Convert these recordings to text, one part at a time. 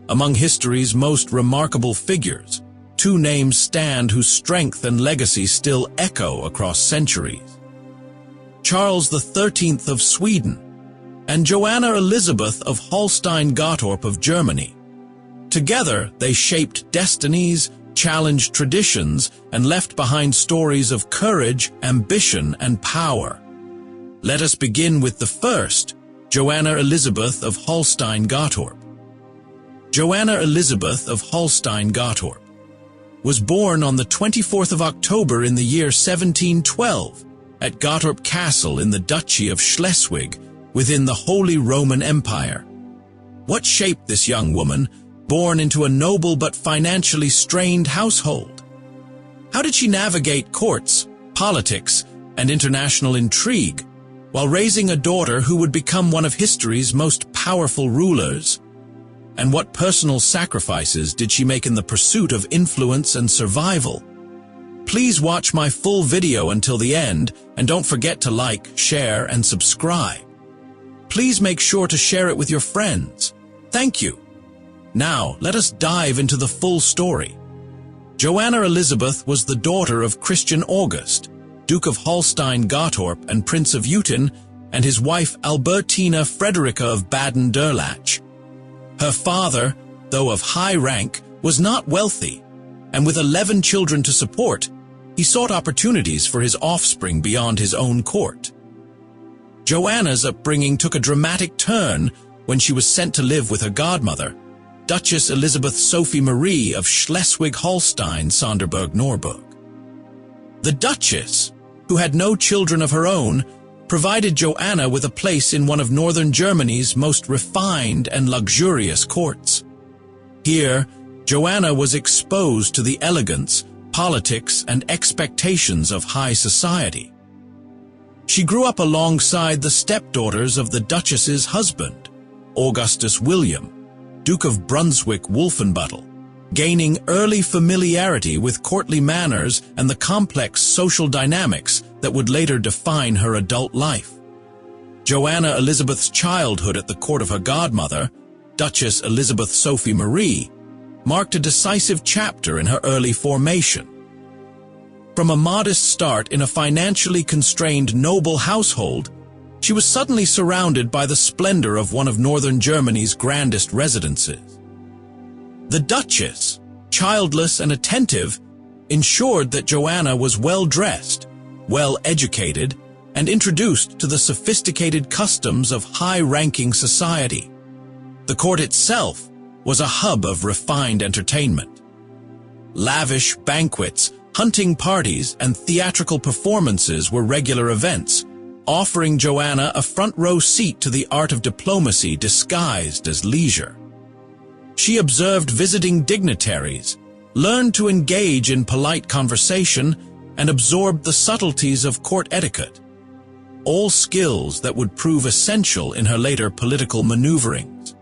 Among history's most remarkable figures, two names stand whose strength and legacy still echo across centuries. Charles XIII of Sweden and Joanna Elisabeth of Holstein-Gottorp of Germany. Together, they shaped destinies, challenged traditions, and left behind stories of courage, ambition, and power. Let us begin with the first, Joanna Elisabeth of Holstein-Gottorp. Joanna Elisabeth of Holstein-Gottorp was born on the 24th of October in the year 1712 at Gottorp Castle in the Duchy of Schleswig within the Holy Roman Empire. What shaped this young woman, born into a noble but financially strained household? How did she navigate courts, politics, and international intrigue while raising a daughter who would become one of history's most powerful rulers? And what personal sacrifices did she make in the pursuit of influence and survival? Please watch my full video until the end, and don't forget to like, share, and subscribe. Please make sure to share it with your friends. Thank you. Now, let us dive into the full story. Joanna Elisabeth was the daughter of Christian August, Duke of Holstein-Gottorp and Prince of Eutin, and his wife Albertina Frederica of Baden-Durlach. Her father, though of high rank, was not wealthy, and with 11 children to support, he sought opportunities for his offspring beyond his own court. Joanna's upbringing took a dramatic turn when she was sent to live with her godmother, Duchess Elizabeth Sophie Marie of Schleswig-Holstein-Sonderburg-Norburg. The Duchess, who had no children of her own, provided Joanna with a place in one of northern Germany's most refined and luxurious courts. Here, Joanna was exposed to the elegance, politics, and expectations of high society. She grew up alongside the stepdaughters of the Duchess's husband, Augustus William, Duke of Brunswick-Wolfenbüttel, gaining early familiarity with courtly manners and the complex social dynamics that would later define her adult life. Joanna Elisabeth's childhood at the court of her godmother, Duchess Elizabeth Sophie Marie, marked a decisive chapter in her early formation. From a modest start in a financially constrained noble household, she was suddenly surrounded by the splendor of one of northern Germany's grandest residences. The Duchess, childless and attentive, ensured that Joanna was well-dressed, well-educated, and introduced to the sophisticated customs of high-ranking society. The court itself was a hub of refined entertainment. Lavish banquets, hunting parties, and theatrical performances were regular events, offering Joanna a front-row seat to the art of diplomacy disguised as leisure. She observed visiting dignitaries, learned to engage in polite conversation, and absorbed the subtleties of court etiquette, all skills that would prove essential in her later political maneuverings.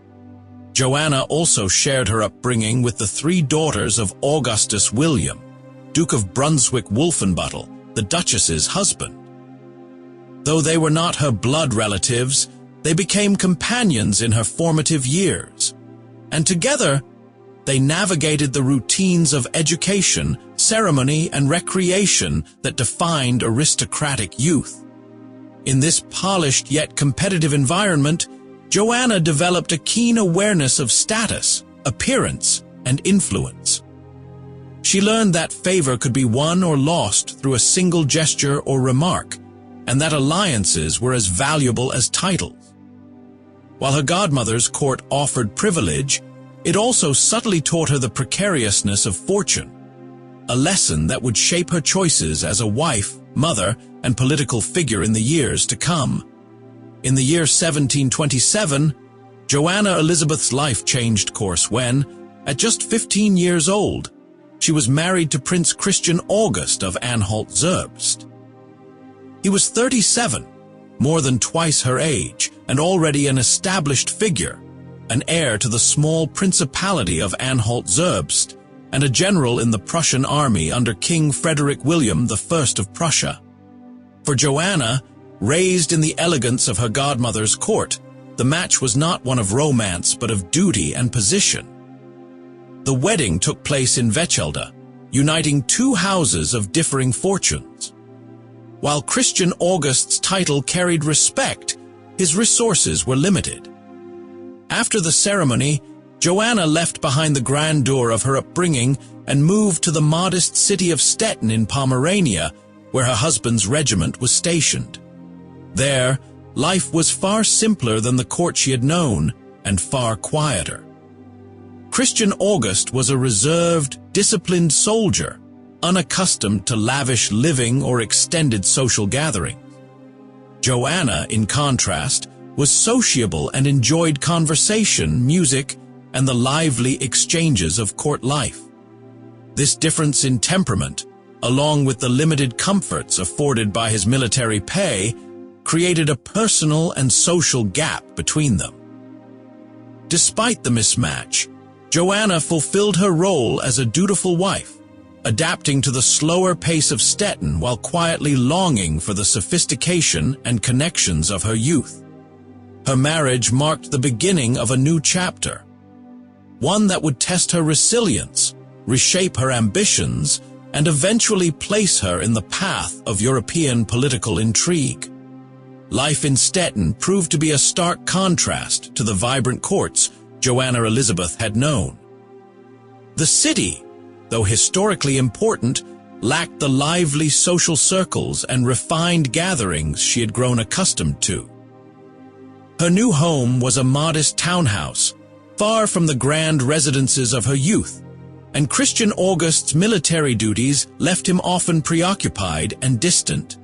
Joanna also shared her upbringing with the three daughters of Augustus William, Duke of Brunswick-Wolfenbüttel, the Duchess's husband. Though they were not her blood relatives, they became companions in her formative years, and together they navigated the routines of education, ceremony, and recreation that defined aristocratic youth. In this polished yet competitive environment, Joanna developed a keen awareness of status, appearance, and influence. She learned that favor could be won or lost through a single gesture or remark, and that alliances were as valuable as titles. While her godmother's court offered privilege, it also subtly taught her the precariousness of fortune, a lesson that would shape her choices as a wife, mother, and political figure in the years to come. In the year 1727, Joanna Elisabeth's life changed course when, at just 15 years old, she was married to Prince Christian August of Anhalt-Zerbst. He was 37, more than twice her age, and already an established figure, an heir to the small principality of Anhalt-Zerbst, and a general in the Prussian army under King Frederick William I of Prussia. For Joanna, raised in the elegance of her godmother's court, the match was not one of romance but of duty and position. The wedding took place in Wecelde, uniting two houses of differing fortunes. While Christian August's title carried respect, his resources were limited. After the ceremony, Joanna left behind the grandeur of her upbringing and moved to the modest city of Stettin in Pomerania, where her husband's regiment was stationed. There, life was far simpler than the court she had known, and far quieter. Christian August was a reserved, disciplined soldier, unaccustomed to lavish living or extended social gatherings. Joanna, in contrast, was sociable and enjoyed conversation, music, and the lively exchanges of court life. This difference in temperament, along with the limited comforts afforded by his military pay, created a personal and social gap between them. Despite the mismatch, Joanna fulfilled her role as a dutiful wife, adapting to the slower pace of Stettin while quietly longing for the sophistication and connections of her youth. Her marriage marked the beginning of a new chapter, one that would test her resilience, reshape her ambitions, and eventually place her in the path of European political intrigue. Life in Stettin proved to be a stark contrast to the vibrant courts Joanna Elisabeth had known. The city, though historically important, lacked the lively social circles and refined gatherings she had grown accustomed to. Her new home was a modest townhouse, far from the grand residences of her youth, and Christian August's military duties left him often preoccupied and distant.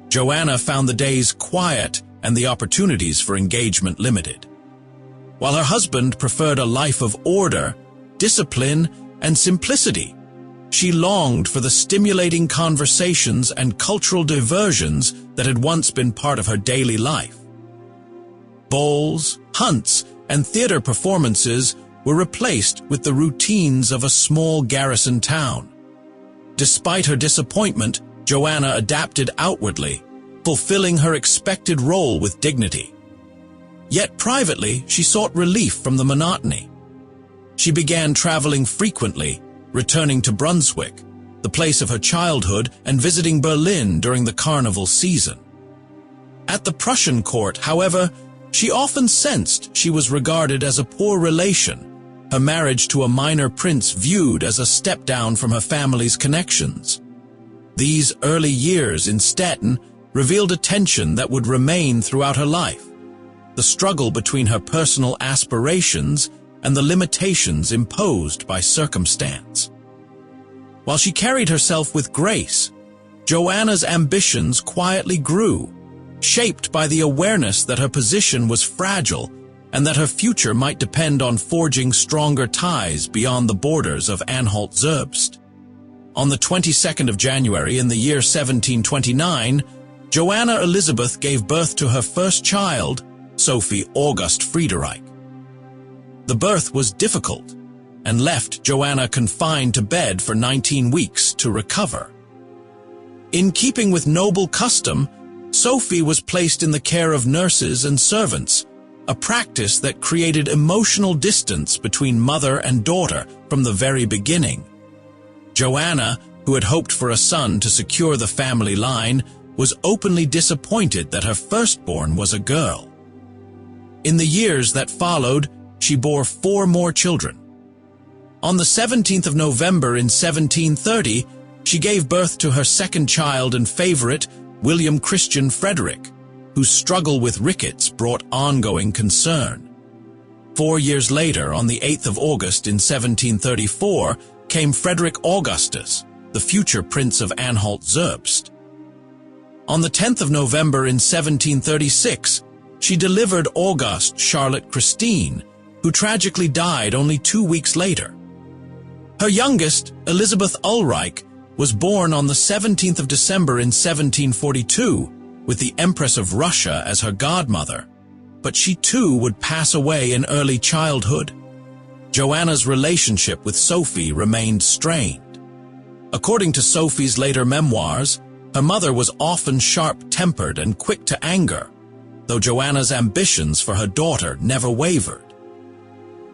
Joanna found the days quiet and the opportunities for engagement limited. While her husband preferred a life of order, discipline, and simplicity, she longed for the stimulating conversations and cultural diversions that had once been part of her daily life. Balls, hunts, and theater performances were replaced with the routines of a small garrison town. Despite her disappointment, Joanna adapted outwardly, fulfilling her expected role with dignity. Yet privately, she sought relief from the monotony. She began traveling frequently, returning to Brunswick, the place of her childhood, and visiting Berlin during the carnival season. At the Prussian court, however, she often sensed she was regarded as a poor relation, her marriage to a minor prince viewed as a step down from her family's connections. These early years in Stettin revealed a tension that would remain throughout her life, the struggle between her personal aspirations and the limitations imposed by circumstance. While she carried herself with grace, Joanna's ambitions quietly grew, shaped by the awareness that her position was fragile and that her future might depend on forging stronger ties beyond the borders of Anhalt-Zerbst. On the 22nd of January in the year 1729, Joanna Elisabeth gave birth to her first child, Sophie August Friederike. The birth was difficult and left Joanna confined to bed for 19 weeks to recover. In keeping with noble custom, Sophie was placed in the care of nurses and servants, a practice that created emotional distance between mother and daughter from the very beginning. Joanna, who had hoped for a son to secure the family line, was openly disappointed that her firstborn was a girl. In the years that followed, she bore 4 more children. On the 17th of November in 1730, she gave birth to her second child and favorite, William Christian Frederick, whose struggle with rickets brought ongoing concern. 4 years later, on the 8th of August in 1734, came Frederick Augustus, the future Prince of Anhalt-Zerbst. On the 10th of November in 1736, she delivered Auguste Charlotte Christine, who tragically died only 2 weeks later. Her youngest, Elizabeth Ulrich, was born on the 17th of December in 1742, with the Empress of Russia as her godmother, but she too would pass away in early childhood. Joanna's relationship with Sophie remained strained. According to Sophie's later memoirs, her mother was often sharp-tempered and quick to anger, though Joanna's ambitions for her daughter never wavered.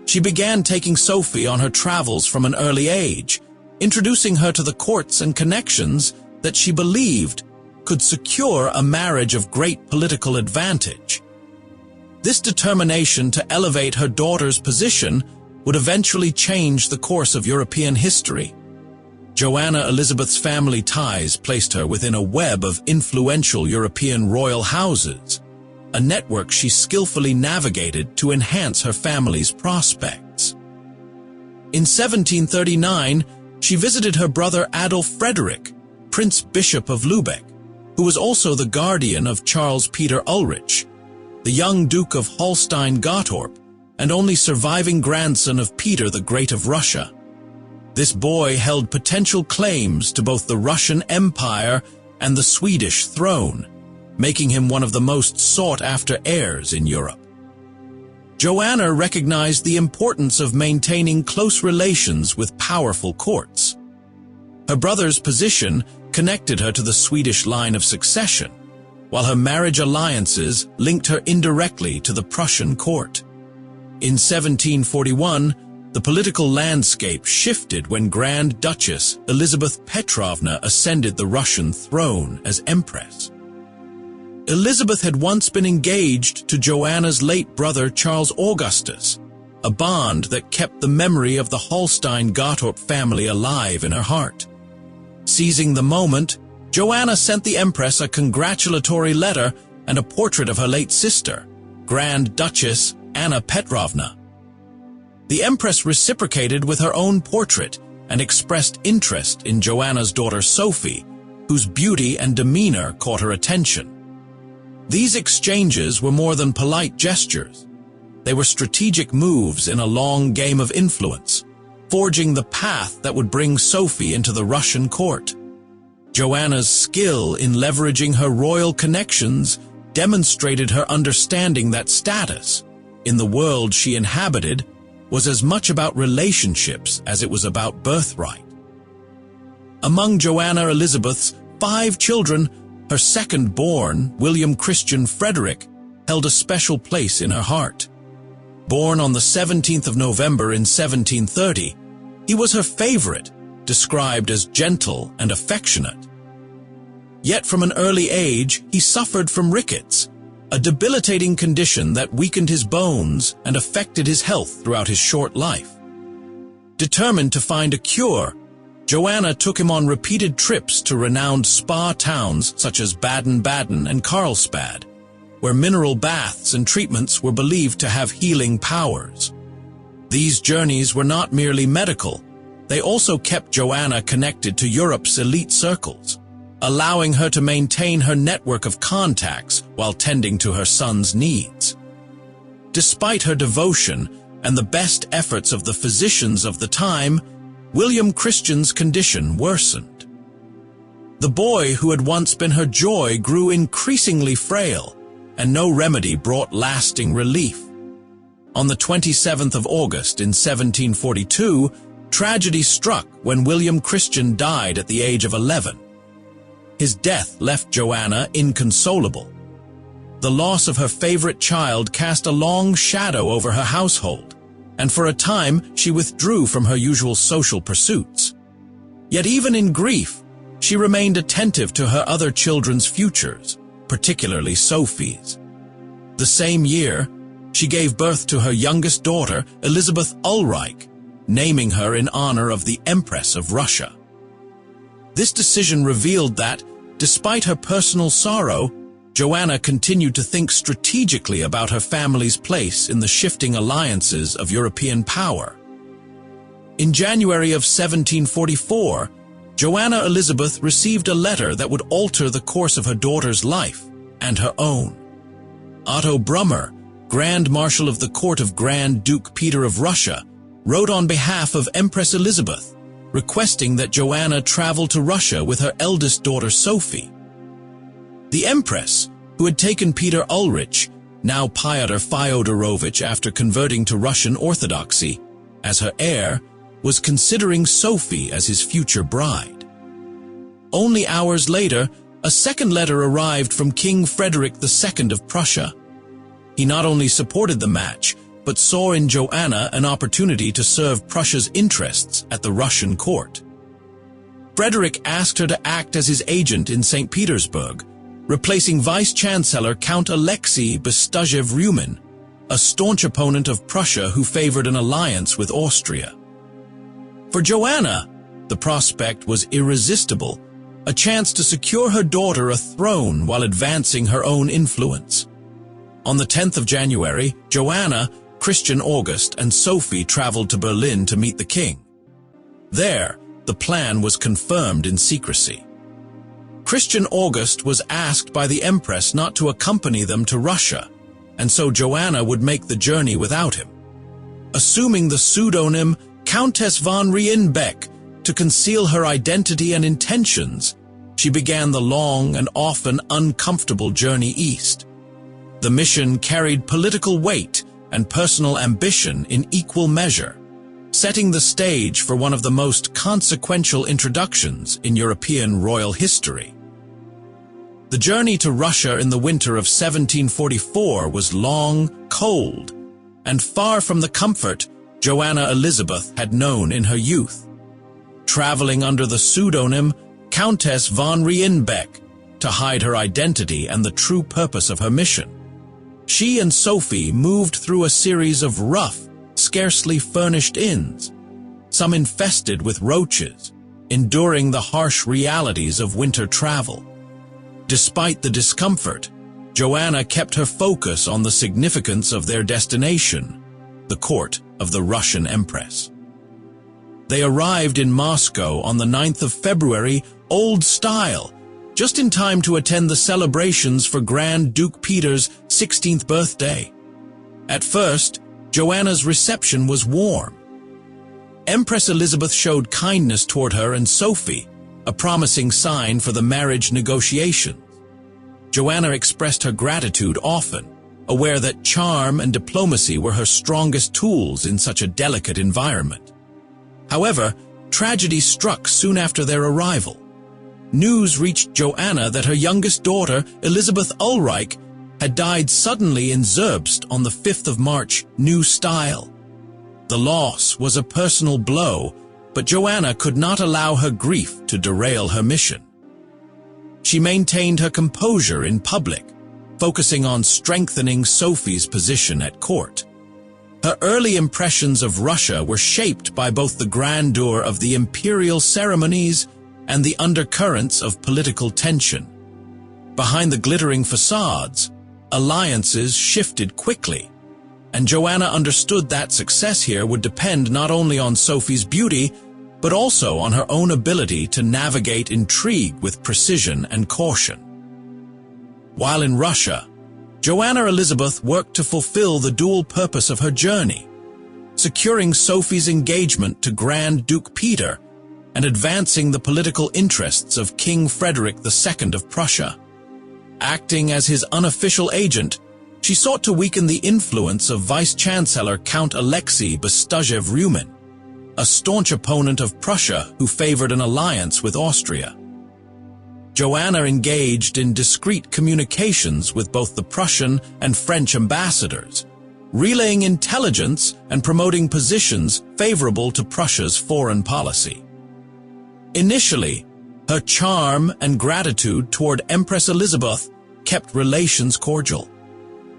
She began taking Sophie on her travels from an early age, introducing her to the courts and connections that she believed could secure a marriage of great political advantage. This determination to elevate her daughter's position would eventually change the course of European history. Joanna Elisabeth's family ties placed her within a web of influential European royal houses, a network she skillfully navigated to enhance her family's prospects. In 1739, she visited her brother Adolf Frederick, Prince Bishop of Lübeck, who was also the guardian of Charles Peter Ulrich, the young Duke of Holstein-Gottorp and only surviving grandson of Peter the Great of Russia. This boy held potential claims to both the Russian Empire and the Swedish throne, making him one of the most sought-after heirs in Europe. Joanna recognized the importance of maintaining close relations with powerful courts. Her brother's position connected her to the Swedish line of succession, while her marriage alliances linked her indirectly to the Prussian court. In 1741, the political landscape shifted when Grand Duchess Elisabeth Petrovna ascended the Russian throne as Empress. Elizabeth had once been engaged to Joanna's late brother Charles Augustus, a bond that kept the memory of the Holstein-Gottorp family alive in her heart. Seizing the moment, Joanna sent the Empress a congratulatory letter and a portrait of her late sister, Grand Duchess Anna Petrovna. The Empress reciprocated with her own portrait and expressed interest in Joanna's daughter Sophie, whose beauty and demeanor caught her attention. These exchanges were more than polite gestures. They were strategic moves in a long game of influence, forging the path that would bring Sophie into the Russian court. Joanna's skill in leveraging her royal connections demonstrated her understanding that status, in the world she inhabited, was as much about relationships as it was about birthright. Among Joanna Elisabeth's 5 children, her second-born, William Christian Frederick, held a special place in her heart. Born on the 17th of November in 1730, he was her favorite, described as gentle and affectionate. Yet from an early age, he suffered from rickets, a debilitating condition that weakened his bones and affected his health throughout his short life. Determined to find a cure, Joanna took him on repeated trips to renowned spa towns such as Baden-Baden and Carlsbad, where mineral baths and treatments were believed to have healing powers. These journeys were not merely medical, they also kept Joanna connected to Europe's elite circles, allowing her to maintain her network of contacts while tending to her son's needs. Despite her devotion and the best efforts of the physicians of the time, William Christian's condition worsened. The boy who had once been her joy grew increasingly frail, and no remedy brought lasting relief. On the 27th of August in 1742, tragedy struck when William Christian died at the age of 11. His death left Joanna inconsolable. The loss of her favorite child cast a long shadow over her household, and for a time she withdrew from her usual social pursuits. Yet even in grief, she remained attentive to her other children's futures, particularly Sophie's. The same year, she gave birth to her youngest daughter, Elisabeth Ulrich, naming her in honor of the Empress of Russia. This decision revealed that, despite her personal sorrow, Joanna continued to think strategically about her family's place in the shifting alliances of European power. In January of 1744, Joanna Elisabeth received a letter that would alter the course of her daughter's life and her own. Otto Brummer, Grand Marshal of the Court of Grand Duke Peter of Russia, wrote on behalf of Empress Elizabeth, requesting that Joanna travel to Russia with her eldest daughter Sophie. The Empress, who had taken Peter Ulrich, now Pyotr Fyodorovich after converting to Russian Orthodoxy, as her heir, was considering Sophie as his future bride. Only hours later, a second letter arrived from King Frederick II of Prussia. He not only supported the match, but saw in Joanna an opportunity to serve Prussia's interests at the Russian court. Frederick asked her to act as his agent in St. Petersburg, replacing Vice-Chancellor Count Alexei Bestuzhev-Reumin, a staunch opponent of Prussia who favored an alliance with Austria. For Joanna, the prospect was irresistible, a chance to secure her daughter a throne while advancing her own influence. On the 10th of January, Joanna, Christian August, and Sophie traveled to Berlin to meet the king. There, the plan was confirmed in secrecy. Christian August was asked by the Empress not to accompany them to Russia, and so Joanna would make the journey without him. Assuming the pseudonym Countess von Rheinbeck to conceal her identity and intentions, she began the long and often uncomfortable journey east. The mission carried political weight and personal ambition in equal measure, setting the stage for one of the most consequential introductions in European royal history. The journey to Russia in the winter of 1744 was long, cold, and far from the comfort Joanna Elisabeth had known in her youth. Traveling under the pseudonym Countess von Rheinbeck to hide her identity and the true purpose of her mission, she and Sophie moved through a series of rough, scarcely furnished inns, some infested with roaches, enduring the harsh realities of winter travel. Despite the discomfort, Joanna kept her focus on the significance of their destination, the court of the Russian Empress. They arrived in Moscow on the 9th of February, old style, just in time to attend the celebrations for Grand Duke Peter's 16th birthday. At first, Joanna's reception was warm. Empress Elizabeth showed kindness toward her and Sophie, a promising sign for the marriage negotiations. Joanna expressed her gratitude often, aware that charm and diplomacy were her strongest tools in such a delicate environment. However, tragedy struck soon after their arrival. News reached Joanna that her youngest daughter, Elizabeth Ulrich, had died suddenly in Zerbst on the 5th of March, New Style. The loss was a personal blow, but Joanna could not allow her grief to derail her mission. She maintained her composure in public, focusing on strengthening Sophie's position at court. Her early impressions of Russia were shaped by both the grandeur of the imperial ceremonies and the undercurrents of political tension. Behind the glittering facades, alliances shifted quickly, and Joanna understood that success here would depend not only on Sophie's beauty, but also on her own ability to navigate intrigue with precision and caution. While in Russia, Joanna Elisabeth worked to fulfill the dual purpose of her journey, securing Sophie's engagement to Grand Duke Peter and advancing the political interests of King Frederick II of Prussia. Acting as his unofficial agent, she sought to weaken the influence of Vice-Chancellor Count Alexei Bestuzhev-Reumin, a staunch opponent of Prussia who favored an alliance with Austria. Joanna engaged in discreet communications with both the Prussian and French ambassadors, relaying intelligence and promoting positions favorable to Prussia's foreign policy. Initially, her charm and gratitude toward Empress Elizabeth kept relations cordial.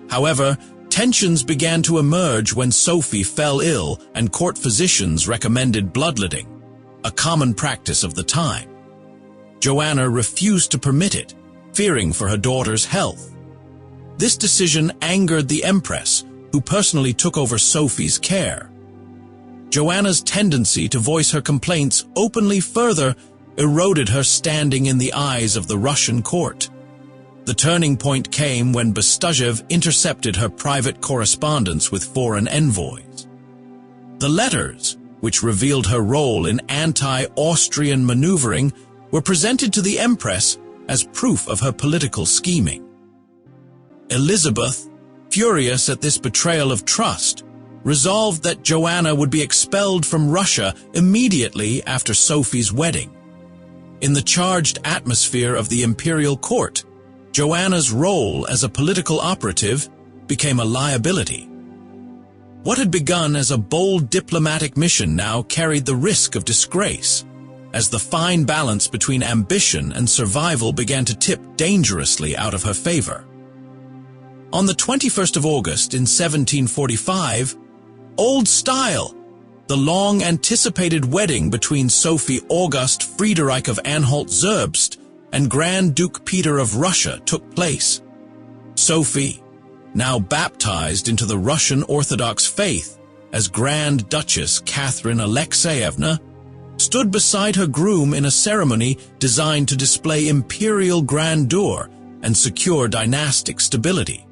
However, tensions began to emerge when Sophie fell ill and court physicians recommended bloodletting, a common practice of the time. Joanna refused to permit it, fearing for her daughter's health. This decision angered the Empress, who personally took over Sophie's care. Joanna's tendency to voice her complaints openly further eroded her standing in the eyes of the Russian court. The turning point came when Bestuzhev intercepted her private correspondence with foreign envoys. The letters, which revealed her role in anti-Austrian maneuvering, were presented to the Empress as proof of her political scheming. Elizabeth, furious at this betrayal of trust, resolved that Joanna would be expelled from Russia immediately after Sophie's wedding. In the charged atmosphere of the imperial court, Joanna's role as a political operative became a liability. What had begun as a bold diplomatic mission now carried the risk of disgrace, as the fine balance between ambition and survival began to tip dangerously out of her favor. On the 21st of August in 1745, old style, the long-anticipated wedding between Sophie August Friederike of Anhalt-Zerbst and Grand Duke Peter of Russia took place. Sophie, now baptized into the Russian Orthodox faith as Grand Duchess Catherine Alexeyevna, stood beside her groom in a ceremony designed to display imperial grandeur and secure dynastic stability.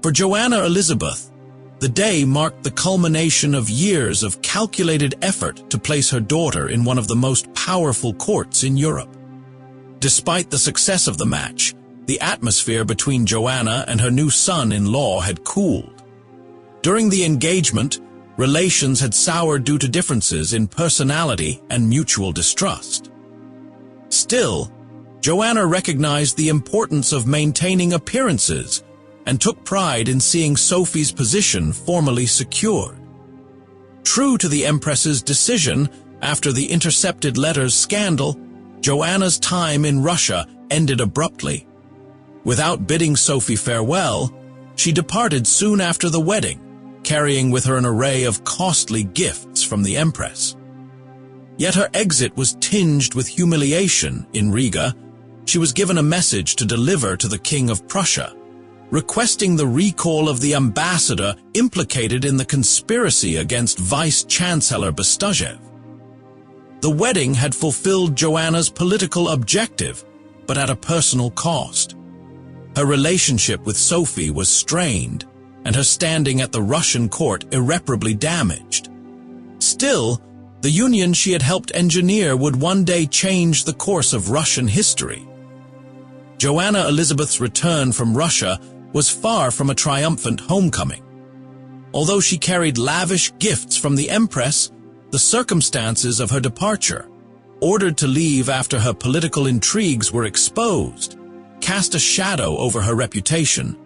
For Joanna Elisabeth, the day marked the culmination of years of calculated effort to place her daughter in one of the most powerful courts in Europe. Despite the success of the match, the atmosphere between Joanna and her new son-in-law had cooled. During the engagement, relations had soured due to differences in personality and mutual distrust. Still, Joanna recognized the importance of maintaining appearances and took pride in seeing Sophie's position formally secured. True to the Empress's decision after the intercepted letters scandal, Joanna's time in Russia ended abruptly. Without bidding Sophie farewell, she departed soon after the wedding, carrying with her an array of costly gifts from the Empress. Yet her exit was tinged with humiliation. In Riga, she was given a message to deliver to the King of Prussia, requesting the recall of the ambassador implicated in the conspiracy against Vice-Chancellor Bestuzhev. The wedding had fulfilled Joanna's political objective, but at a personal cost. Her relationship with Sophie was strained, and her standing at the Russian court irreparably damaged. Still, the union she had helped engineer would one day change the course of Russian history. Joanna Elisabeth's return from Russia was far from a triumphant homecoming. Although she carried lavish gifts from the Empress, the circumstances of her departure, ordered to leave after her political intrigues were exposed, cast a shadow over her reputation.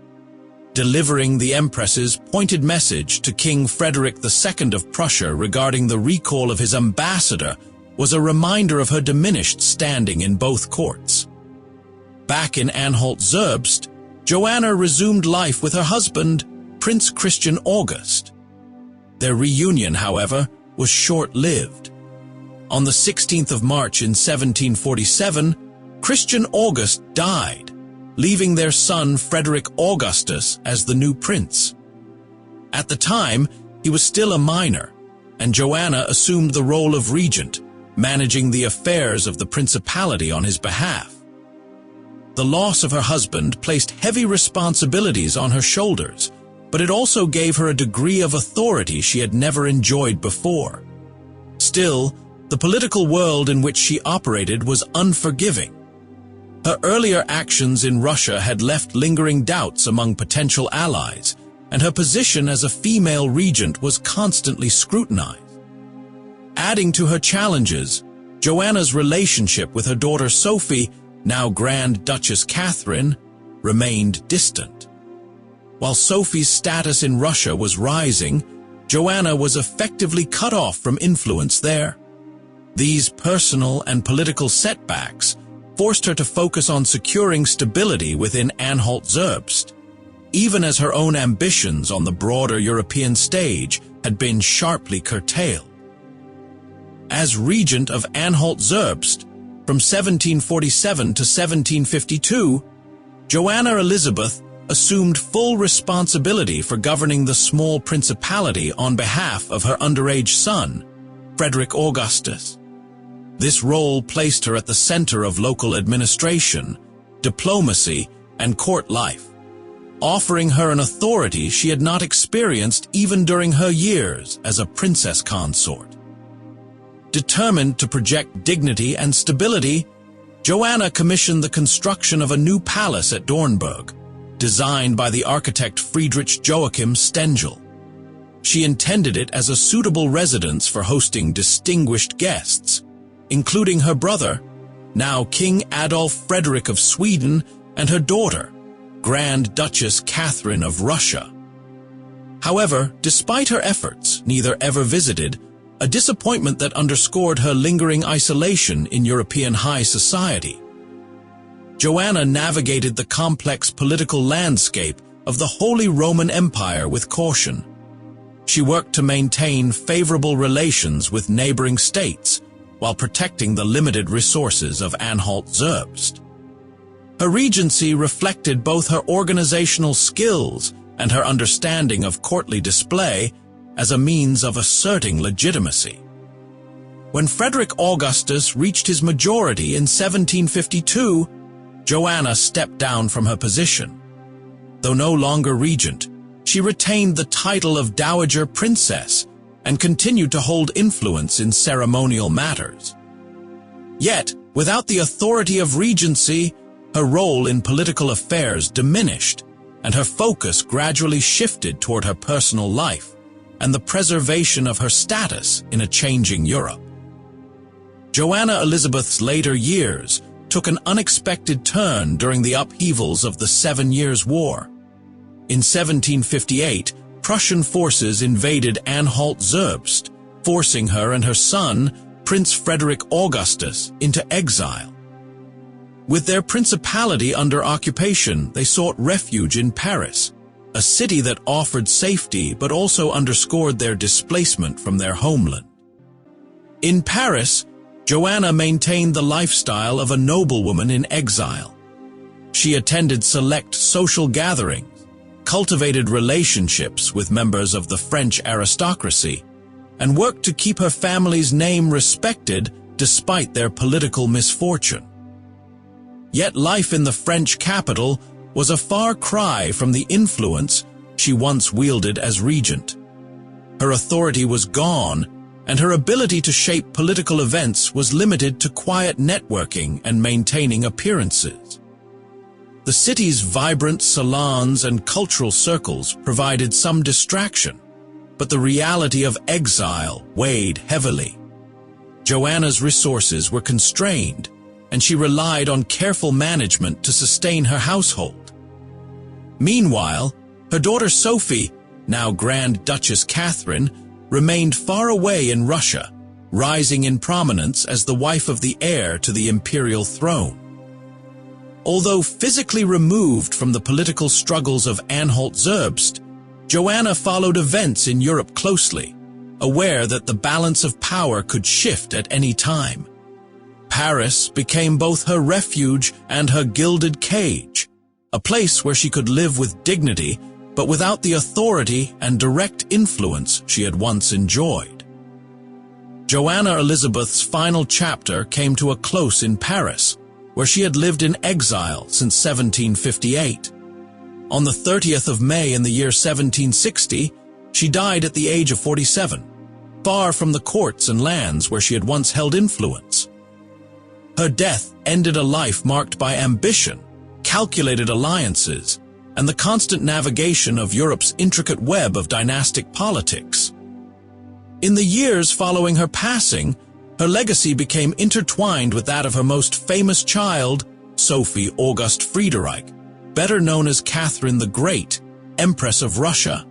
Delivering the Empress's pointed message to King Frederick II of Prussia regarding the recall of his ambassador was a reminder of her diminished standing in both courts. Back in Anhalt-Zerbst, Joanna resumed life with her husband, Prince Christian August. Their reunion, however, was short-lived. On the 16th of March in 1747, Christian August died, leaving their son Frederick Augustus as the new prince. At the time, he was still a minor, and Joanna assumed the role of regent, managing the affairs of the principality on his behalf. The loss of her husband placed heavy responsibilities on her shoulders, but it also gave her a degree of authority she had never enjoyed before. Still, the political world in which she operated was unforgiving. Her earlier actions in Russia had left lingering doubts among potential allies, and her position as a female regent was constantly scrutinized. Adding to her challenges, Joanna's relationship with her daughter Sophie, now Grand Duchess Catherine, remained distant. While Sophie's status in Russia was rising, Joanna was effectively cut off from influence there. These personal and political setbacks forced her to focus on securing stability within Anhalt-Zerbst, even as her own ambitions on the broader European stage had been sharply curtailed. As regent of Anhalt-Zerbst, from 1747 to 1752, Joanna Elisabeth assumed full responsibility for governing the small principality on behalf of her underage son, Frederick Augustus. This role placed her at the center of local administration, diplomacy, and court life, offering her an authority she had not experienced even during her years as a princess consort. Determined to project dignity and stability, Joanna commissioned the construction of a new palace at Dornburg, designed by the architect Friedrich Joachim Stengel. She intended it as a suitable residence for hosting distinguished guests, including her brother, now King Adolf Frederick of Sweden, and her daughter, Grand Duchess Catherine of Russia. However, despite her efforts, neither ever visited, a disappointment that underscored her lingering isolation in European high society. Joanna navigated the complex political landscape of the Holy Roman Empire with caution. She worked to maintain favorable relations with neighboring states while protecting the limited resources of Anhalt-Zerbst. Her regency reflected both her organizational skills and her understanding of courtly display as a means of asserting legitimacy. When Frederick Augustus reached his majority in 1752, Joanna stepped down from her position. Though no longer regent, she retained the title of Dowager Princess and continued to hold influence in ceremonial matters. Yet, without the authority of regency, her role in political affairs diminished, and her focus gradually shifted toward her personal life and the preservation of her status in a changing Europe. Joanna Elisabeth's later years took an unexpected turn during the upheavals of the 7 Years' War. In 1758, Prussian forces invaded Anhalt-Zerbst, forcing her and her son, Prince Frederick Augustus, into exile. With their principality under occupation, they sought refuge in Paris, a city that offered safety but also underscored their displacement from their homeland. In Paris, Joanna maintained the lifestyle of a noblewoman in exile. She attended select social gatherings, cultivated relationships with members of the French aristocracy, and worked to keep her family's name respected despite their political misfortune. Yet life in the French capital was a far cry from the influence she once wielded as regent. Her authority was gone, and her ability to shape political events was limited to quiet networking and maintaining appearances. The city's vibrant salons and cultural circles provided some distraction, but the reality of exile weighed heavily. Joanna's resources were constrained, and she relied on careful management to sustain her household. Meanwhile, her daughter Sophie, now Grand Duchess Catherine, remained far away in Russia, rising in prominence as the wife of the heir to the imperial throne. Although physically removed from the political struggles of Anhalt-Zerbst, Joanna followed events in Europe closely, aware that the balance of power could shift at any time. Paris became both her refuge and her gilded cage, a place where she could live with dignity but without the authority and direct influence she had once enjoyed. Joanna Elisabeth's final chapter came to a close in Paris, where she had lived in exile since 1758. On the 30th of May in the year 1760, she died at the age of 47, far from the courts and lands where she had once held influence. Her death ended a life marked by ambition, calculated alliances, and the constant navigation of Europe's intricate web of dynastic politics. In the years following her passing, her legacy became intertwined with that of her most famous child, Sophie August Friederike, better known as Catherine the Great, Empress of Russia.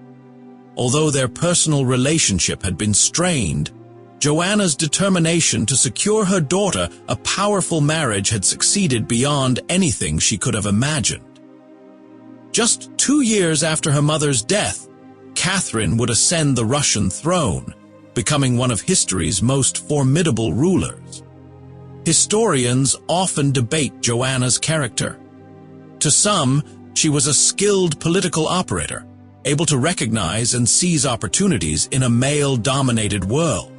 Although their personal relationship had been strained, Joanna's determination to secure her daughter a powerful marriage had succeeded beyond anything she could have imagined. Just 2 years after her mother's death, Catherine would ascend the Russian throne, becoming one of history's most formidable rulers. Historians often debate Joanna's character. To some, she was a skilled political operator, able to recognize and seize opportunities in a male-dominated world.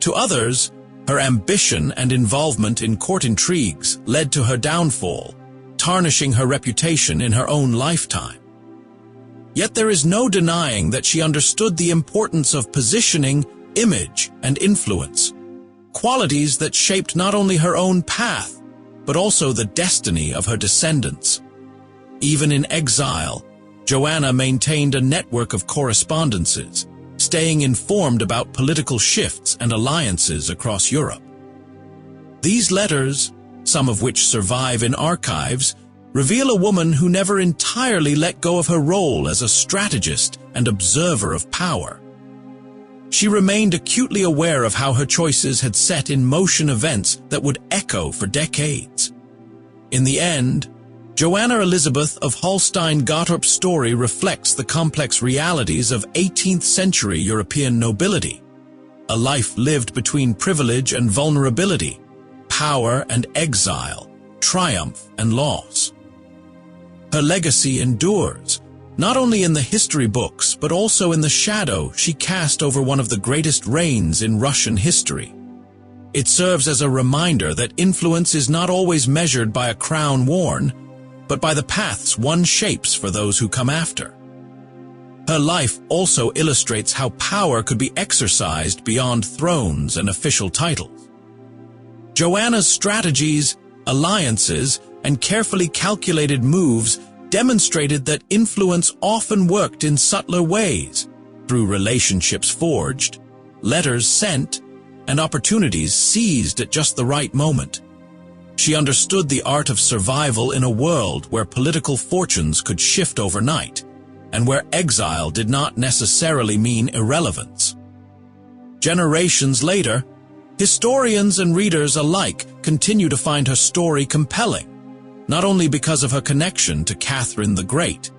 To others, her ambition and involvement in court intrigues led to her downfall, tarnishing her reputation in her own lifetime. Yet there is no denying that she understood the importance of positioning, image, and influence, qualities that shaped not only her own path, but also the destiny of her descendants. Even in exile, Joanna maintained a network of correspondences, staying informed about political shifts and alliances across Europe. These letters, some of which survive in archives, reveal a woman who never entirely let go of her role as a strategist and observer of power. She remained acutely aware of how her choices had set in motion events that would echo for decades. In the end, Joanna Elisabeth of Holstein-Gottorp's story reflects the complex realities of 18th century European nobility, a life lived between privilege and vulnerability, power and exile, triumph and loss. Her legacy endures, not only in the history books, but also in the shadow she cast over one of the greatest reigns in Russian history. It serves as a reminder that influence is not always measured by a crown worn, but by the paths one shapes for those who come after. Her life also illustrates how power could be exercised beyond thrones and official titles. Joanna's strategies, alliances, and carefully calculated moves demonstrated that influence often worked in subtler ways, through relationships forged, letters sent, and opportunities seized at just the right moment. She understood the art of survival in a world where political fortunes could shift overnight, and where exile did not necessarily mean irrelevance. Generations later, historians and readers alike continue to find her story compelling, not only because of her connection to Catherine the Great,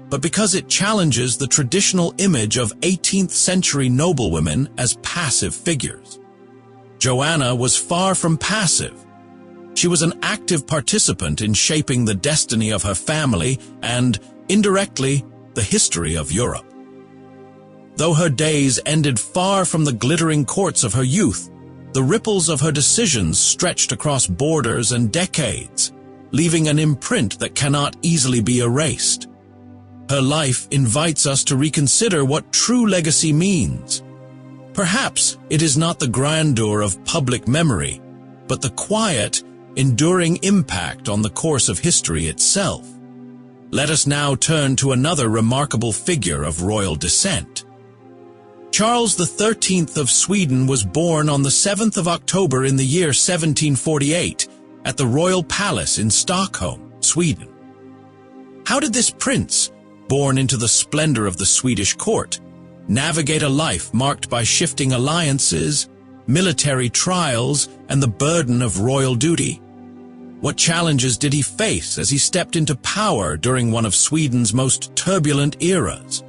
but because it challenges the traditional image of 18th century noblewomen as passive figures. Joanna was far from passive. She was an active participant in shaping the destiny of her family and, indirectly, the history of Europe. Though her days ended far from the glittering courts of her youth, the ripples of her decisions stretched across borders and decades, leaving an imprint that cannot easily be erased. Her life invites us to reconsider what true legacy means. Perhaps it is not the grandeur of public memory, but the quiet, enduring impact on the course of history itself. Let us now turn to another remarkable figure of royal descent. Charles XIII of Sweden was born on the 7th of October in the year 1748 at the Royal Palace in Stockholm, Sweden. How did this prince, born into the splendor of the Swedish court, navigate a life marked by shifting alliances, military trials, and the burden of royal duty? What challenges did he face as he stepped into power during one of Sweden's most turbulent eras?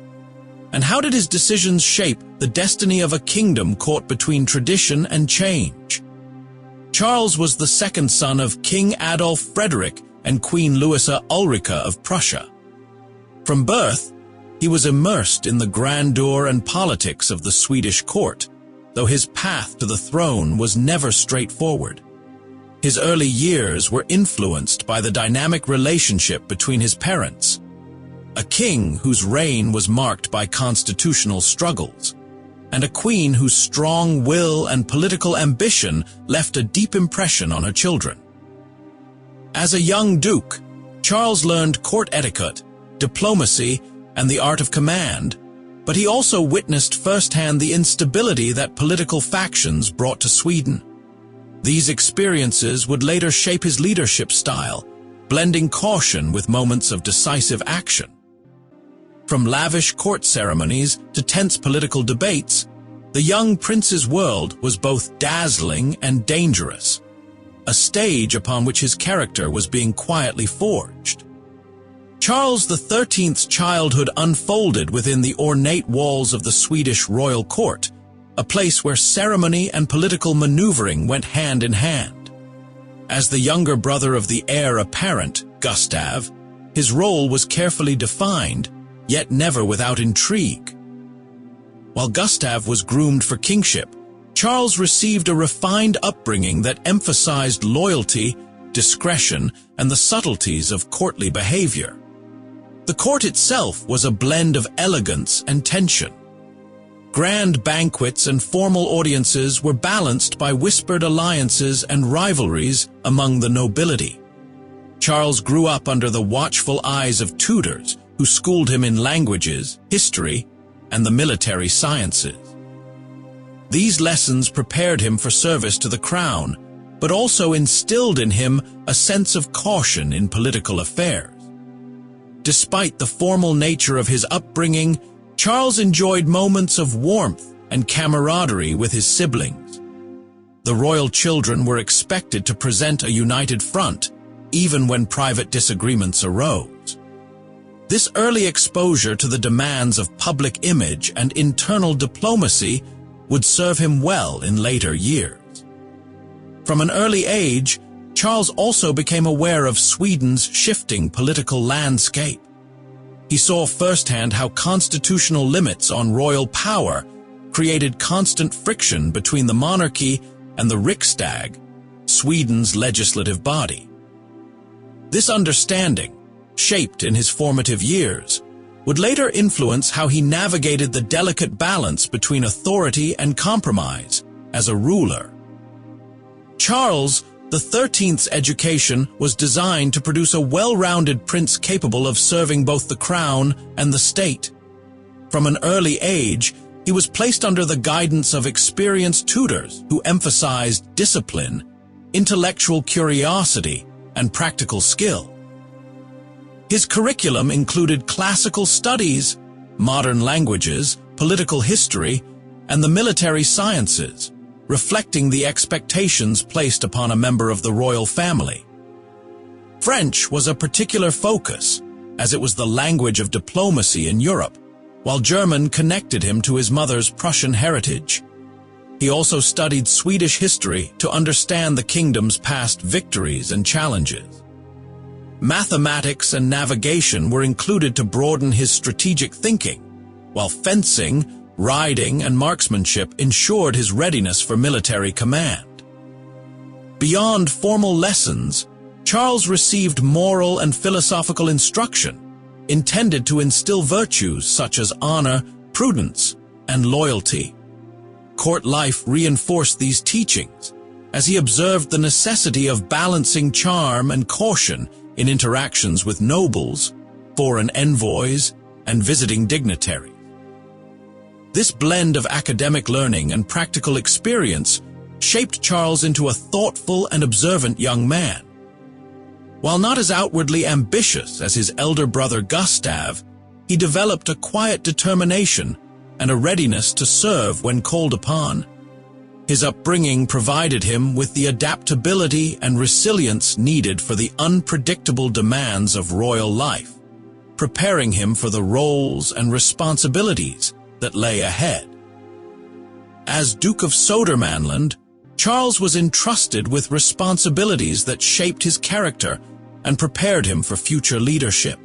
And how did his decisions shape the destiny of a kingdom caught between tradition and change? Charles was the second son of King Adolf Frederick and Queen Louisa Ulrika of Prussia. From birth, he was immersed in the grandeur and politics of the Swedish court, though his path to the throne was never straightforward. His early years were influenced by the dynamic relationship between his parents, a king whose reign was marked by constitutional struggles, and a queen whose strong will and political ambition left a deep impression on her children. As a young duke, Charles learned court etiquette, diplomacy, and the art of command, but he also witnessed firsthand the instability that political factions brought to Sweden. These experiences would later shape his leadership style, blending caution with moments of decisive action. From lavish court ceremonies to tense political debates, the young prince's world was both dazzling and dangerous, a stage upon which his character was being quietly forged. Charles XIII's childhood unfolded within the ornate walls of the Swedish royal court, a place where ceremony and political maneuvering went hand in hand. As the younger brother of the heir apparent, Gustav, his role was carefully defined, yet never without intrigue. While Gustav was groomed for kingship, Charles received a refined upbringing that emphasized loyalty, discretion, and the subtleties of courtly behavior. The court itself was a blend of elegance and tension. Grand banquets and formal audiences were balanced by whispered alliances and rivalries among the nobility. Charles grew up under the watchful eyes of tutors who schooled him in languages, history, and the military sciences. These lessons prepared him for service to the crown, but also instilled in him a sense of caution in political affairs. Despite the formal nature of his upbringing, Charles enjoyed moments of warmth and camaraderie with his siblings. The royal children were expected to present a united front, even when private disagreements arose. This early exposure to the demands of public image and internal diplomacy would serve him well in later years. From an early age, Charles also became aware of Sweden's shifting political landscape. He saw firsthand how constitutional limits on royal power created constant friction between the monarchy and the Riksdag, Sweden's legislative body. This understanding, shaped in his formative years, would later influence how he navigated the delicate balance between authority and compromise as a ruler. Charles XIII's education was designed to produce a well-rounded prince capable of serving both the crown and the state. From an early age, he was placed under the guidance of experienced tutors who emphasized discipline, intellectual curiosity, and practical skill. His curriculum included classical studies, modern languages, political history, and the military sciences, reflecting the expectations placed upon a member of the royal family. French was a particular focus, as it was the language of diplomacy in Europe, while German connected him to his mother's Prussian heritage. He also studied Swedish history to understand the kingdom's past victories and challenges. Mathematics and navigation were included to broaden his strategic thinking, while fencing, riding, and marksmanship ensured his readiness for military command. Beyond formal lessons, Charles received moral and philosophical instruction, intended to instill virtues such as honor, prudence, and loyalty. Court life reinforced these teachings, as he observed the necessity of balancing charm and caution in interactions with nobles, foreign envoys, and visiting dignitaries. This blend of academic learning and practical experience shaped Charles into a thoughtful and observant young man. While not as outwardly ambitious as his elder brother Gustav, he developed a quiet determination and a readiness to serve when called upon. His upbringing provided him with the adaptability and resilience needed for the unpredictable demands of royal life, preparing him for the roles and responsibilities that lay ahead. As Duke of Södermanland, Charles was entrusted with responsibilities that shaped his character and prepared him for future leadership.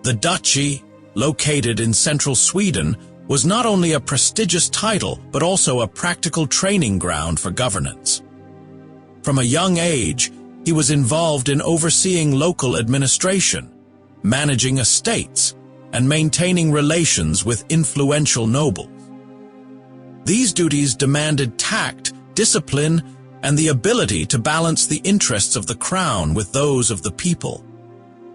The duchy, located in central Sweden, was not only a prestigious title, but also a practical training ground for governance. From a young age, he was involved in overseeing local administration, managing estates, and maintaining relations with influential nobles. These duties demanded tact, discipline, and the ability to balance the interests of the crown with those of the people.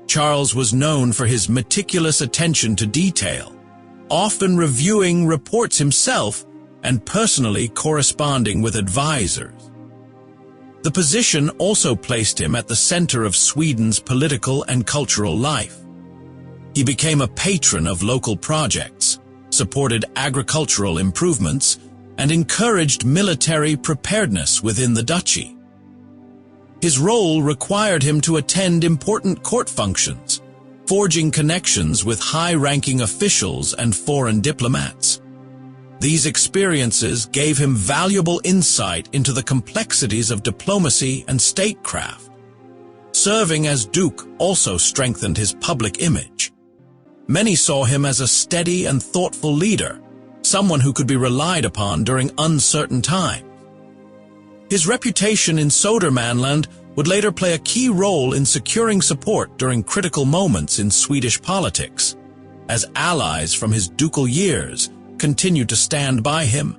Charles was known for his meticulous attention to detail, often reviewing reports himself and personally corresponding with advisors. The position also placed him at the center of Sweden's political and cultural life. He became a patron of local projects, supported agricultural improvements, and encouraged military preparedness within the duchy. His role required him to attend important court functions, forging connections with high-ranking officials and foreign diplomats. These experiences gave him valuable insight into the complexities of diplomacy and statecraft. Serving as Duke also strengthened his public image. Many saw him as a steady and thoughtful leader, someone who could be relied upon during uncertain times. His reputation in Södermanland would later play a key role in securing support during critical moments in Swedish politics, as allies from his ducal years continued to stand by him.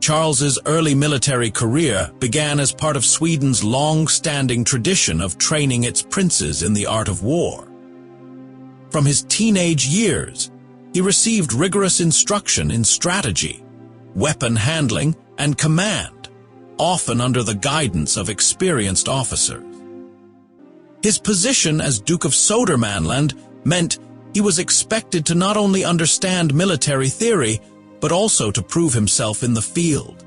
Charles's early military career began as part of Sweden's long-standing tradition of training its princes in the art of war. From his teenage years, he received rigorous instruction in strategy, weapon handling, and command, often under the guidance of experienced officers. His position as Duke of Södermanland meant he was expected to not only understand military theory, but also to prove himself in the field.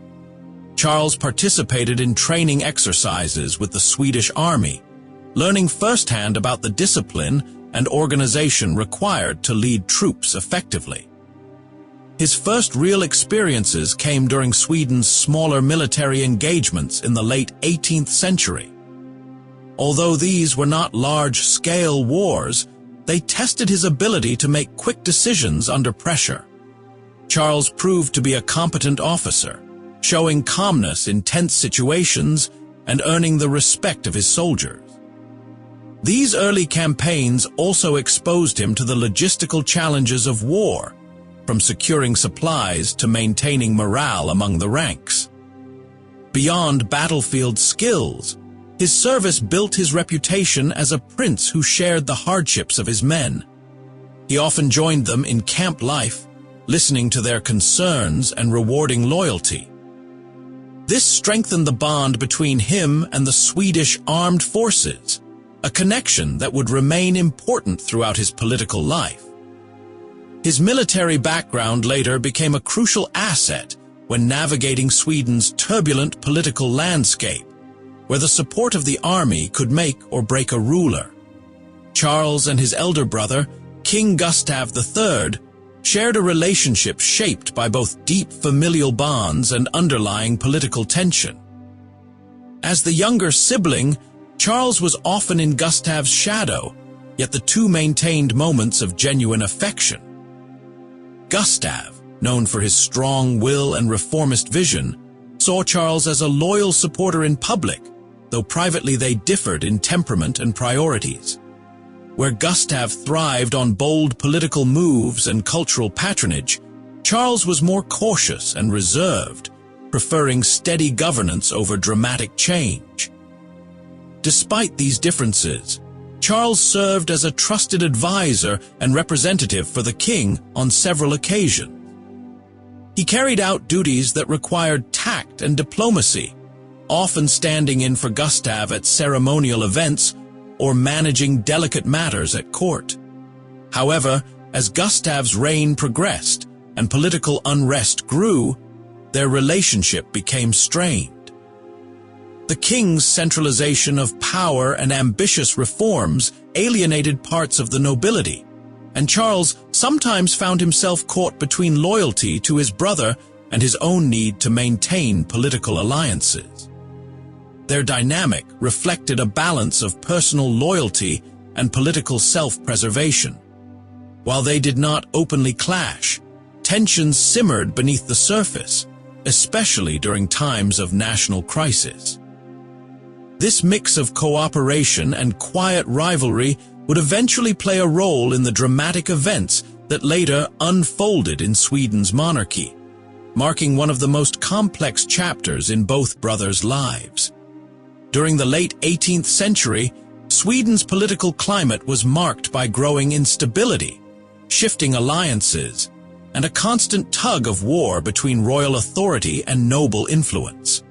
Charles participated in training exercises with the Swedish army, learning firsthand about the discipline and organization required to lead troops effectively. His first real experiences came during Sweden's smaller military engagements in the late 18th century. Although these were not large-scale wars, they tested his ability to make quick decisions under pressure. Charles proved to be a competent officer, showing calmness in tense situations and earning the respect of his soldiers. These early campaigns also exposed him to the logistical challenges of war, from securing supplies to maintaining morale among the ranks. Beyond battlefield skills, his service built his reputation as a prince who shared the hardships of his men. He often joined them in camp life, listening to their concerns and rewarding loyalty. This strengthened the bond between him and the Swedish armed forces, a connection that would remain important throughout his political life. His military background later became a crucial asset when navigating Sweden's turbulent political landscape, where the support of the army could make or break a ruler. Charles and his elder brother, King Gustav III, shared a relationship shaped by both deep familial bonds and underlying political tension. As the younger sibling, Charles was often in Gustav's shadow, yet the two maintained moments of genuine affection. Gustav, known for his strong will and reformist vision, saw Charles as a loyal supporter in public, though privately they differed in temperament and priorities. Where Gustav thrived on bold political moves and cultural patronage, Charles was more cautious and reserved, preferring steady governance over dramatic change. Despite these differences, Charles served as a trusted advisor and representative for the king on several occasions. He carried out duties that required tact and diplomacy, often standing in for Gustav at ceremonial events or managing delicate matters at court. However, as Gustav's reign progressed and political unrest grew, their relationship became strained. The king's centralization of power and ambitious reforms alienated parts of the nobility, and Charles sometimes found himself caught between loyalty to his brother and his own need to maintain political alliances. Their dynamic reflected a balance of personal loyalty and political self-preservation. While they did not openly clash, tensions simmered beneath the surface, especially during times of national crisis. This mix of cooperation and quiet rivalry would eventually play a role in the dramatic events that later unfolded in Sweden's monarchy, marking one of the most complex chapters in both brothers' lives. During the late 18th century, Sweden's political climate was marked by growing instability, shifting alliances, and a constant tug of war between royal authority and noble influence.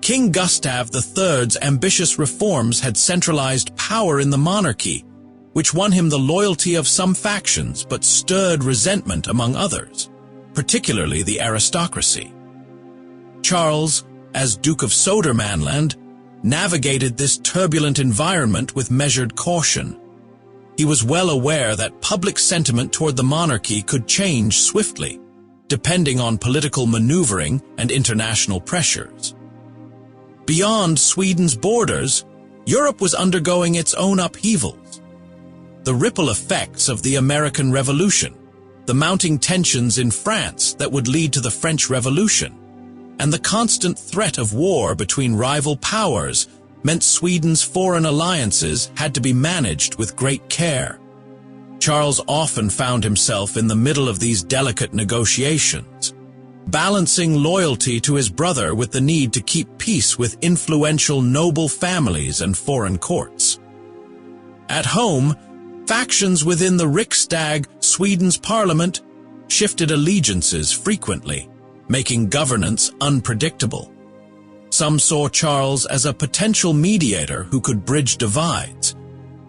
King Gustav III's ambitious reforms had centralized power in the monarchy, which won him the loyalty of some factions but stirred resentment among others, particularly the aristocracy. Charles, as Duke of Södermanland, navigated this turbulent environment with measured caution. He was well aware that public sentiment toward the monarchy could change swiftly, depending on political maneuvering and international pressures. Beyond Sweden's borders, Europe was undergoing its own upheavals. The ripple effects of the American Revolution, the mounting tensions in France that would lead to the French Revolution, and the constant threat of war between rival powers meant Sweden's foreign alliances had to be managed with great care. Charles often found himself in the middle of these delicate negotiations, balancing loyalty to his brother with the need to keep peace with influential noble families and foreign courts. At home, factions within the Riksdag, Sweden's parliament, shifted allegiances frequently, making governance unpredictable. Some saw Charles as a potential mediator who could bridge divides,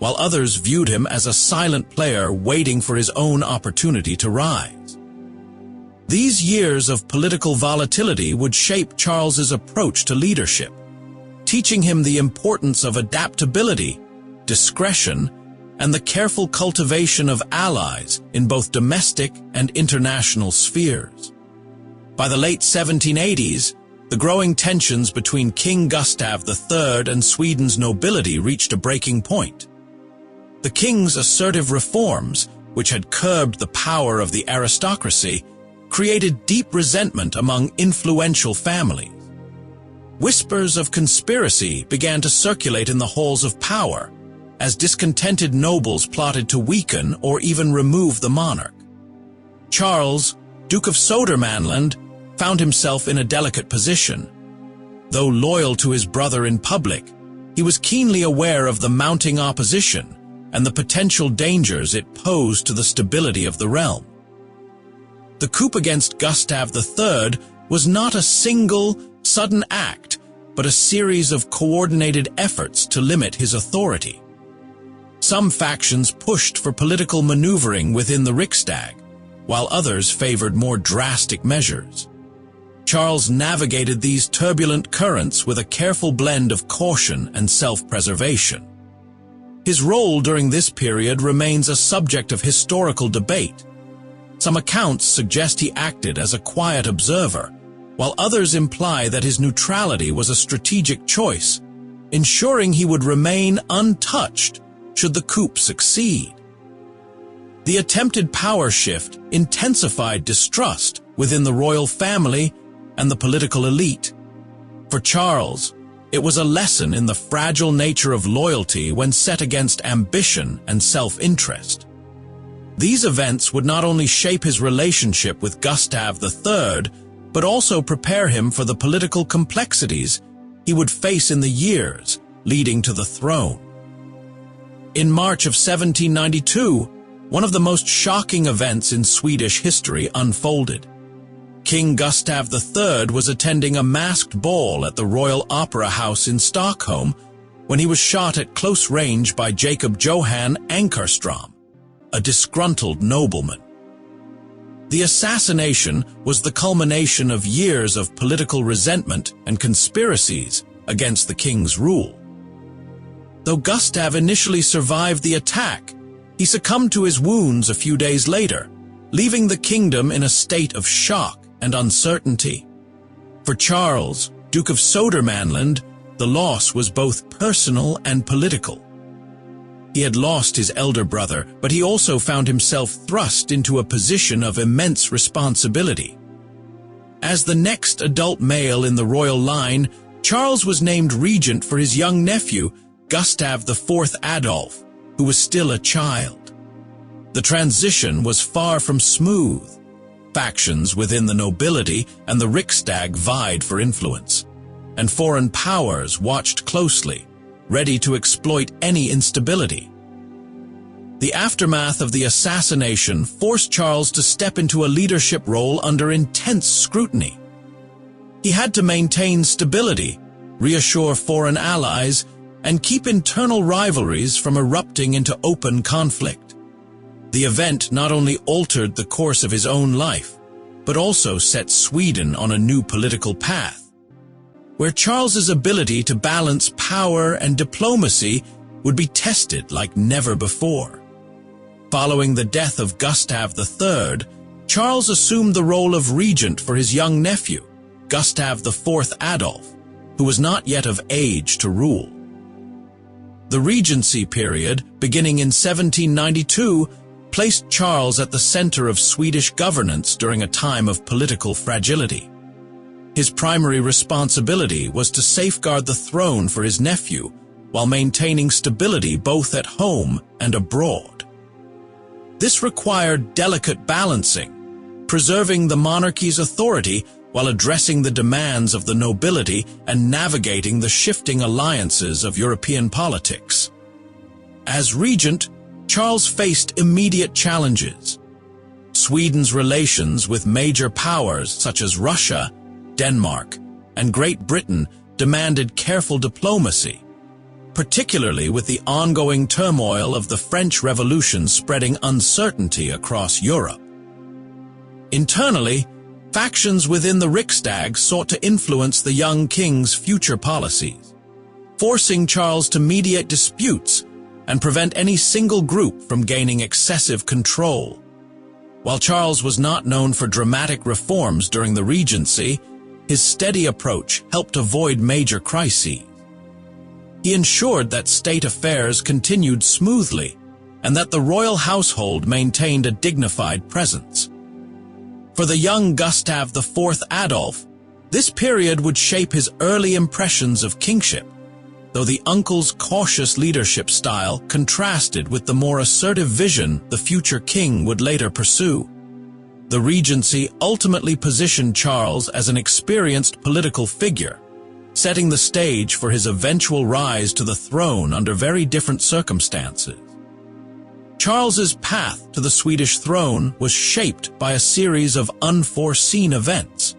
while others viewed him as a silent player waiting for his own opportunity to rise. These years of political volatility would shape Charles's approach to leadership, teaching him the importance of adaptability, discretion, and the careful cultivation of allies in both domestic and international spheres. By the late 1780s, the growing tensions between King Gustav III and Sweden's nobility reached a breaking point. The king's assertive reforms, which had curbed the power of the aristocracy, created deep resentment among influential families. Whispers of conspiracy began to circulate in the halls of power, as discontented nobles plotted to weaken or even remove the monarch. Charles, Duke of Södermanland, found himself in a delicate position. Though loyal to his brother in public, he was keenly aware of the mounting opposition and the potential dangers it posed to the stability of the realm. The coup against Gustav III was not a single, sudden act, but a series of coordinated efforts to limit his authority. Some factions pushed for political maneuvering within the Riksdag, while others favored more drastic measures. Charles navigated these turbulent currents with a careful blend of caution and self-preservation. His role during this period remains a subject of historical debate. Some accounts suggest he acted as a quiet observer, while others imply that his neutrality was a strategic choice, ensuring he would remain untouched should the coup succeed. The attempted power shift intensified distrust within the royal family and the political elite. For Charles, it was a lesson in the fragile nature of loyalty when set against ambition and self-interest. These events would not only shape his relationship with Gustav III, but also prepare him for the political complexities he would face in the years leading to the throne. In March of 1792, one of the most shocking events in Swedish history unfolded. King Gustav III was attending a masked ball at the Royal Opera House in Stockholm when he was shot at close range by Jacob Johan Ankarström, a disgruntled nobleman. The assassination was the culmination of years of political resentment and conspiracies against the king's rule. Though Gustav initially survived the attack, he succumbed to his wounds a few days later, leaving the kingdom in a state of shock and uncertainty. For Charles, Duke of Södermanland, the loss was both personal and political. He had lost his elder brother, but he also found himself thrust into a position of immense responsibility. As the next adult male in the royal line, Charles was named regent for his young nephew, Gustav IV Adolf, who was still a child. The transition was far from smooth. Factions within the nobility and the Riksdag vied for influence, and foreign powers watched closely, ready to exploit any instability. The aftermath of the assassination forced Charles to step into a leadership role under intense scrutiny. He had to maintain stability, reassure foreign allies, and keep internal rivalries from erupting into open conflict. The event not only altered the course of his own life, but also set Sweden on a new political path, where Charles's ability to balance power and diplomacy would be tested like never before. Following the death of Gustav III, Charles assumed the role of regent for his young nephew, Gustav IV Adolf, who was not yet of age to rule. The regency period, beginning in 1792, placed Charles at the center of Swedish governance during a time of political fragility. His primary responsibility was to safeguard the throne for his nephew, while maintaining stability both at home and abroad. This required delicate balancing, preserving the monarchy's authority while addressing the demands of the nobility and navigating the shifting alliances of European politics. As regent, Charles faced immediate challenges. Sweden's relations with major powers such as Russia, Denmark, and Great Britain demanded careful diplomacy, particularly with the ongoing turmoil of the French Revolution spreading uncertainty across Europe. Internally, factions within the Riksdag sought to influence the young king's future policies, forcing Charles to mediate disputes and prevent any single group from gaining excessive control. While Charles was not known for dramatic reforms during the Regency, his steady approach helped avoid major crises. He ensured that state affairs continued smoothly and that the royal household maintained a dignified presence. For the young Gustav IV Adolf, this period would shape his early impressions of kingship, though the uncle's cautious leadership style contrasted with the more assertive vision the future king would later pursue. The Regency ultimately positioned Charles as an experienced political figure, setting the stage for his eventual rise to the throne under very different circumstances. Charles's path to the Swedish throne was shaped by a series of unforeseen events.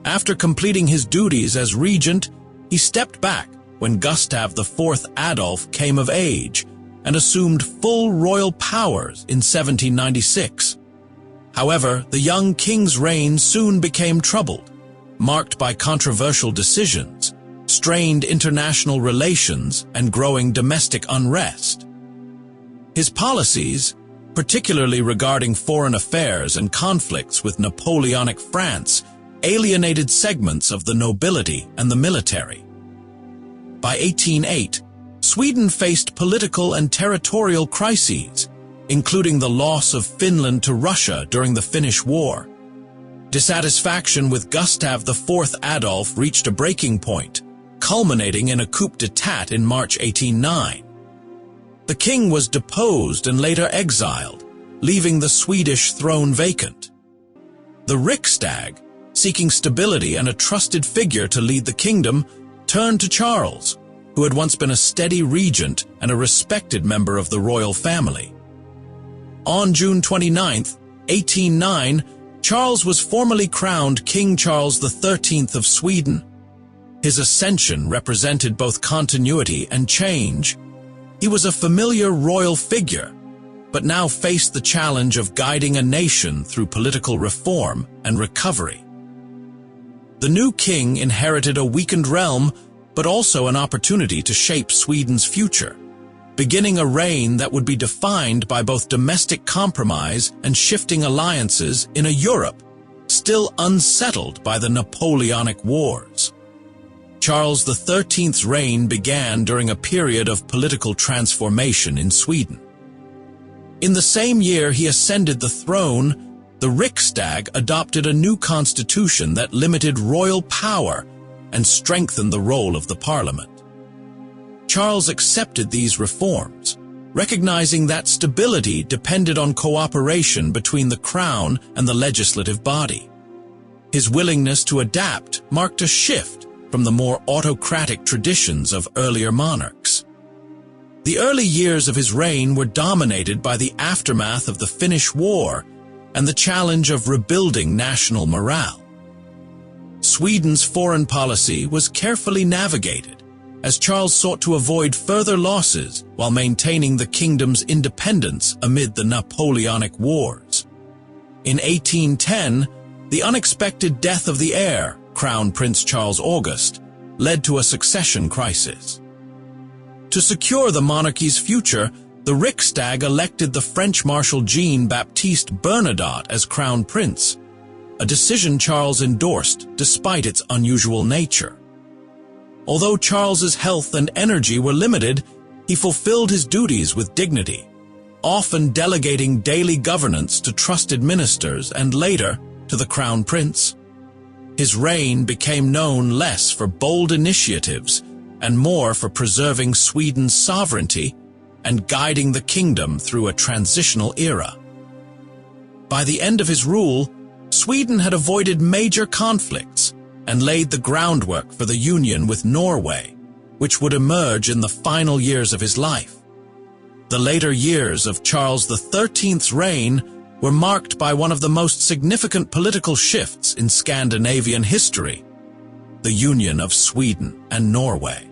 After completing his duties as regent, he stepped back when Gustav IV Adolf came of age and assumed full royal powers in 1796. However, the young king's reign soon became troubled, marked by controversial decisions, strained international relations, and growing domestic unrest. His policies, particularly regarding foreign affairs and conflicts with Napoleonic France, alienated segments of the nobility and the military. By 1808, Sweden faced political and territorial crises, including the loss of Finland to Russia during the Finnish War. Dissatisfaction with Gustav IV Adolf reached a breaking point, culminating in a coup d'état in March 1809. The king was deposed and later exiled, leaving the Swedish throne vacant. The Riksdag, seeking stability and a trusted figure to lead the kingdom, turned to Charles, who had once been a steady regent and a respected member of the royal family. On June 29, 1809, Charles was formally crowned King Charles XIII of Sweden. His ascension represented both continuity and change. He was a familiar royal figure, but now faced the challenge of guiding a nation through political reform and recovery. The new king inherited a weakened realm, but also an opportunity to shape Sweden's future, beginning a reign that would be defined by both domestic compromise and shifting alliances in a Europe still unsettled by the Napoleonic Wars. Charles XIII's reign began during a period of political transformation in Sweden. In the same year he ascended the throne, the Riksdag adopted a new constitution that limited royal power and strengthened the role of the parliament. Charles accepted these reforms, recognizing that stability depended on cooperation between the crown and the legislative body. His willingness to adapt marked a shift from the more autocratic traditions of earlier monarchs. The early years of his reign were dominated by the aftermath of the Finnish War and the challenge of rebuilding national morale. Sweden's foreign policy was carefully navigated, as Charles sought to avoid further losses while maintaining the kingdom's independence amid the Napoleonic Wars. In 1810, the unexpected death of the heir, Crown Prince Charles August, led to a succession crisis. To secure the monarchy's future, the Riksdag elected the French Marshal Jean-Baptiste Bernadotte as Crown Prince, a decision Charles endorsed despite its unusual nature. Although Charles's health and energy were limited, he fulfilled his duties with dignity, often delegating daily governance to trusted ministers and later to the Crown Prince. His reign became known less for bold initiatives and more for preserving Sweden's sovereignty and guiding the kingdom through a transitional era. By the end of his rule, Sweden had avoided major conflicts and laid the groundwork for the union with Norway, which would emerge in the final years of his life. The later years of Charles XIII's reign were marked by one of the most significant political shifts in Scandinavian history. the union of Sweden and Norway.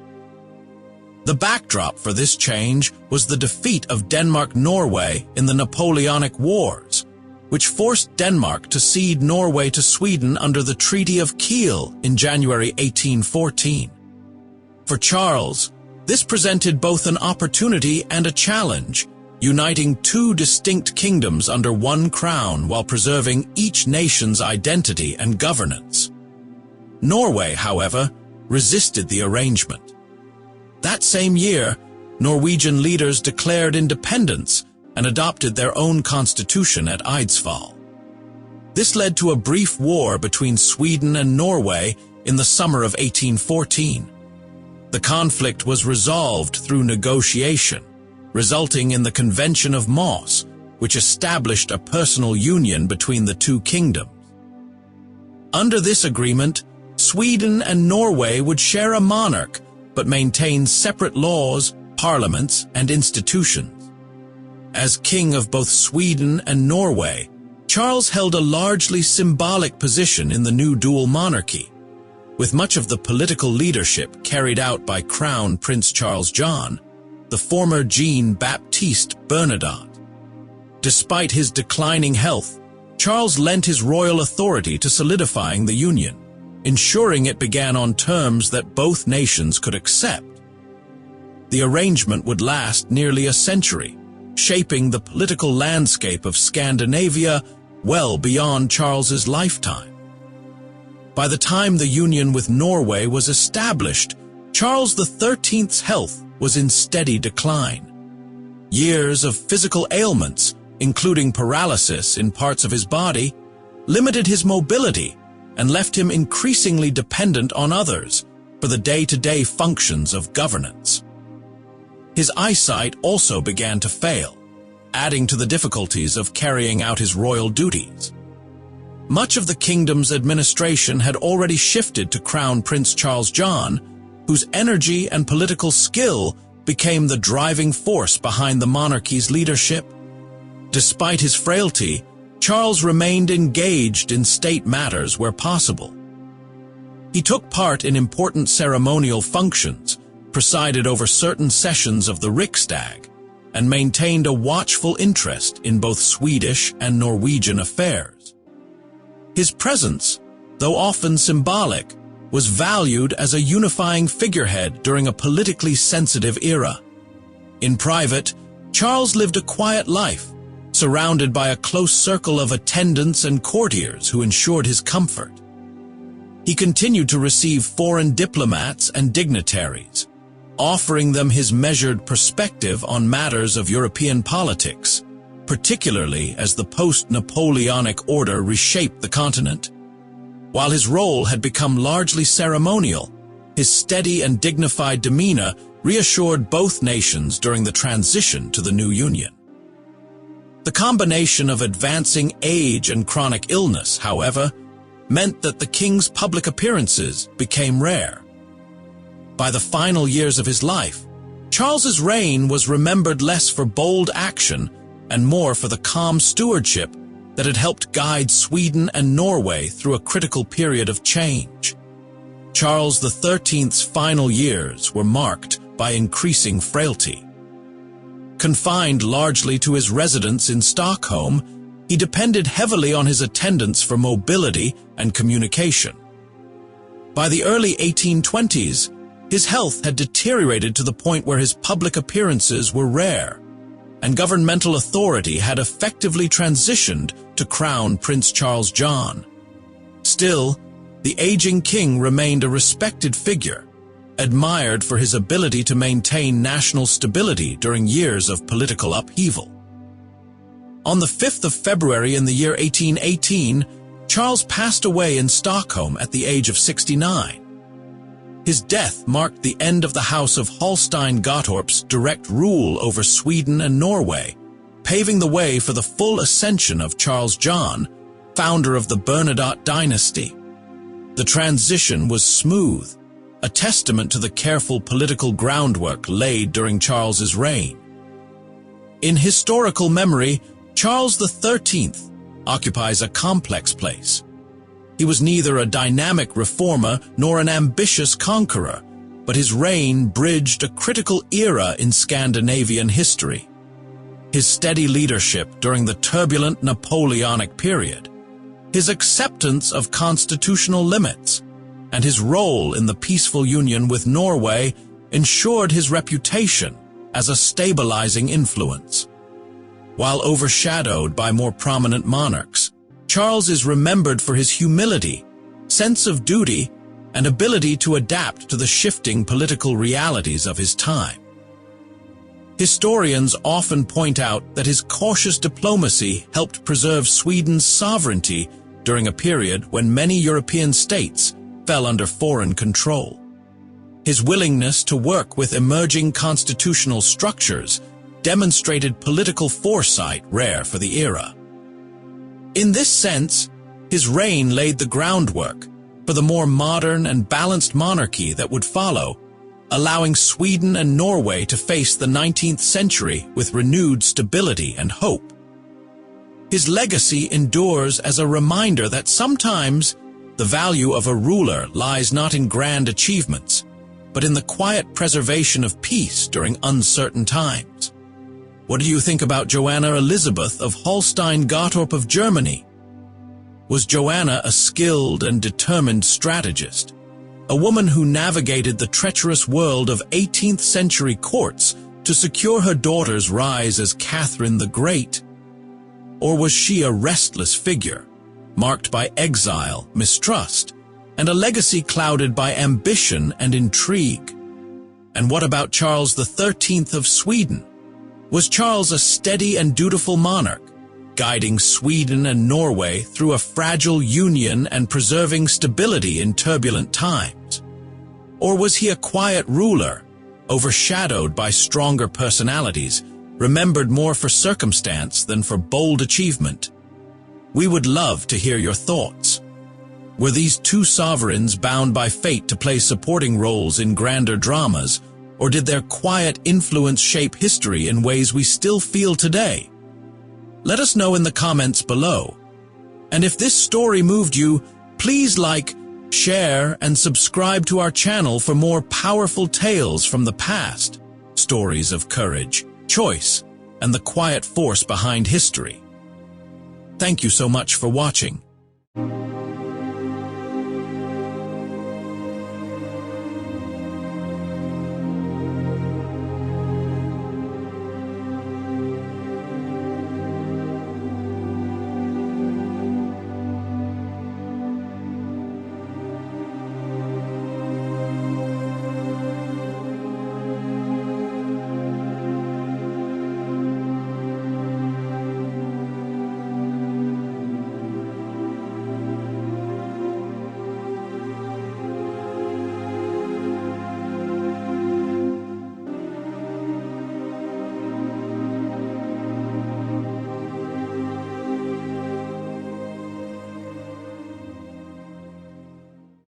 The backdrop for this change was the defeat of Denmark-Norway in the Napoleonic Wars, which forced Denmark to cede Norway to Sweden under the Treaty of Kiel in January 1814. For Charles, this presented both an opportunity and a challenge, uniting two distinct kingdoms under one crown while preserving each nation's identity and governance. Norway, however, resisted the arrangement. That same year, Norwegian leaders declared independence and adopted their own constitution at Eidsvoll. This led to a brief war between Sweden and Norway in the summer of 1814. The conflict was resolved through negotiation, resulting in the Convention of Moss, which established a personal union between the two kingdoms. Under this agreement, Sweden and Norway would share a monarch, but maintain separate laws, parliaments, and institutions. As king of both Sweden and Norway, Charles held a largely symbolic position in the new dual monarchy, with much of the political leadership carried out by Crown Prince Charles John, the former Jean-Baptiste Bernadotte. Despite his declining health, Charles lent his royal authority to solidifying the union, ensuring it began on terms that both nations could accept. The arrangement would last nearly a century, shaping the political landscape of Scandinavia well beyond Charles's lifetime. By the time the union with Norway was established, Charles XIII's health was in steady decline. Years of physical ailments, including paralysis in parts of his body, limited his mobility and left him increasingly dependent on others for the day-to-day functions of governance. His eyesight also began to fail, adding to the difficulties of carrying out his royal duties. Much of the kingdom's administration had already shifted to Crown Prince Charles John, whose energy and political skill became the driving force behind the monarchy's leadership. Despite his frailty, Charles remained engaged in state matters where possible. He took part in important ceremonial functions, presided over certain sessions of the Riksdag, and maintained a watchful interest in both Swedish and Norwegian affairs. His presence, though often symbolic, was valued as a unifying figurehead during a politically sensitive era. In private, Charles lived a quiet life, surrounded by a close circle of attendants and courtiers who ensured his comfort. He continued to receive foreign diplomats and dignitaries, offering them his measured perspective on matters of European politics, particularly as the post-Napoleonic order reshaped the continent. While his role had become largely ceremonial, his steady and dignified demeanor reassured both nations during the transition to the new union. The combination of advancing age and chronic illness, however, meant that the king's public appearances became rare. By the final years of his life, Charles's reign was remembered less for bold action and more for the calm stewardship that had helped guide Sweden and Norway through a critical period of change. Charles XIII's final years were marked by increasing frailty. Confined largely to his residence in Stockholm, he depended heavily on his attendants for mobility and communication. By the early 1820s, his health had deteriorated to the point where his public appearances were rare, and governmental authority had effectively transitioned to Crown Prince Charles John. Still, the aging king remained a respected figure, admired for his ability to maintain national stability during years of political upheaval. On the 5th of February in the year 1818, Charles passed away in Stockholm at the age of 69. His death marked the end of the House of Holstein-Gottorp's direct rule over Sweden and Norway, paving the way for the full ascension of Charles John, founder of the Bernadotte dynasty. The transition was smooth, a testament to the careful political groundwork laid during Charles's reign. In historical memory, Charles XIII occupies a complex place. He was neither a dynamic reformer nor an ambitious conqueror, but his reign bridged a critical era in Scandinavian history. His steady leadership during the turbulent Napoleonic period, his acceptance of constitutional limits, and his role in the peaceful union with Norway ensured his reputation as a stabilizing influence. While overshadowed by more prominent monarchs, Charles is remembered for his humility, sense of duty, and ability to adapt to the shifting political realities of his time. Historians often point out that his cautious diplomacy helped preserve Sweden's sovereignty during a period when many European states fell under foreign control. His willingness to work with emerging constitutional structures demonstrated political foresight rare for the era. In this sense, his reign laid the groundwork for the more modern and balanced monarchy that would follow, allowing Sweden and Norway to face the 19th century with renewed stability and hope. His legacy endures as a reminder that sometimes the value of a ruler lies not in grand achievements, but in the quiet preservation of peace during uncertain times. What do you think about Joanna Elisabeth of Holstein-Gottorp of Germany? Was Joanna a skilled and determined strategist, a woman who navigated the treacherous world of 18th century courts to secure her daughter's rise as Catherine the Great? Or was she a restless figure, marked by exile, mistrust, and a legacy clouded by ambition and intrigue? And what about Charles XIII of Sweden? Was Charles a steady and dutiful monarch, guiding Sweden and Norway through a fragile union and preserving stability in turbulent times? Or was he a quiet ruler, overshadowed by stronger personalities, remembered more for circumstance than for bold achievement? We would love to hear your thoughts. Were these two sovereigns bound by fate to play supporting roles in grander dramas, or did their quiet influence shape history in ways we still feel today? Let us know in the comments below. And if this story moved you, please like, share, and subscribe to our channel for more powerful tales from the past, stories of courage, choice, and the quiet force behind history. Thank you so much for watching.